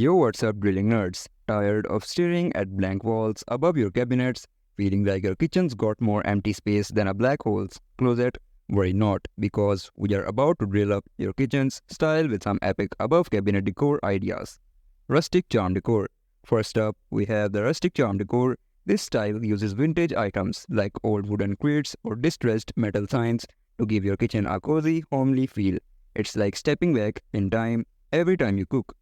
Yo, what's up, drilling nerds? Tired of staring at blank walls above your cabinets, feeling like your kitchen's got more empty space than a black hole's closet? Worry not, because we are about to drill up your kitchen's style with some epic above cabinet decor ideas. Rustic charm decor. First up, we have the rustic charm decor. This style uses vintage items like old wooden crates or distressed metal signs to give your kitchen a cozy, homely feel. It's like stepping back in time every time you cook.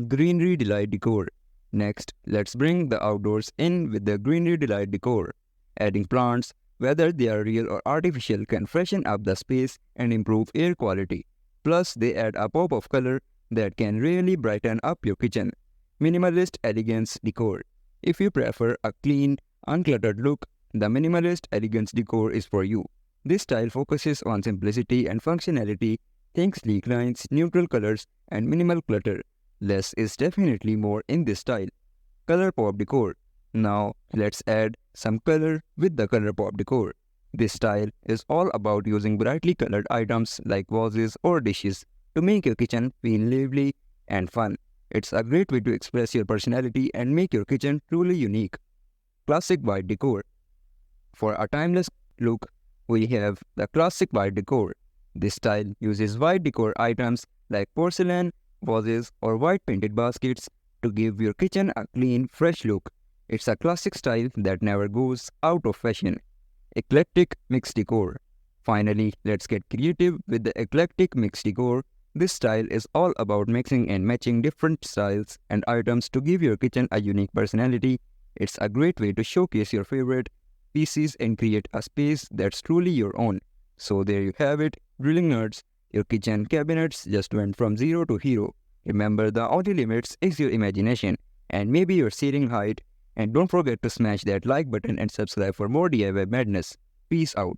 Greenery Delight Decor. Next, let's bring the outdoors in with the Greenery Delight Decor. Adding plants, whether they are real or artificial, can freshen up the space and improve air quality. Plus, they add a pop of color that can really brighten up your kitchen. Minimalist Elegance Decor. If you prefer a clean, uncluttered look, the Minimalist Elegance Decor is for you. This style focuses on simplicity and functionality. Think sleek lines, neutral colors, and minimal clutter. Less is definitely more in this style. Color Pop Decor. Now, let's add some color with the Color Pop Decor. This style is all about using brightly colored items like vases or dishes to make your kitchen feel lively and fun. It's a great way to express your personality and make your kitchen truly unique. Classic White Decor. For a timeless look, we have the Classic White Decor. This style uses white decor items like porcelain, vases, or white painted baskets to give your kitchen a clean, fresh look. It's a classic style that never goes out of fashion. Eclectic Mix Decor. Finally, let's get creative with the Eclectic Mix Decor. This style is all about mixing and matching different styles and items to give your kitchen a unique personality. It's a great way to showcase your favorite pieces and create a space that's truly your own. So there you have it, drilling nerds. Your kitchen cabinets just went from zero to hero. Remember, the only limits is your imagination and maybe your ceiling height. And don't forget to smash that like button and subscribe for more DIY madness. Peace out.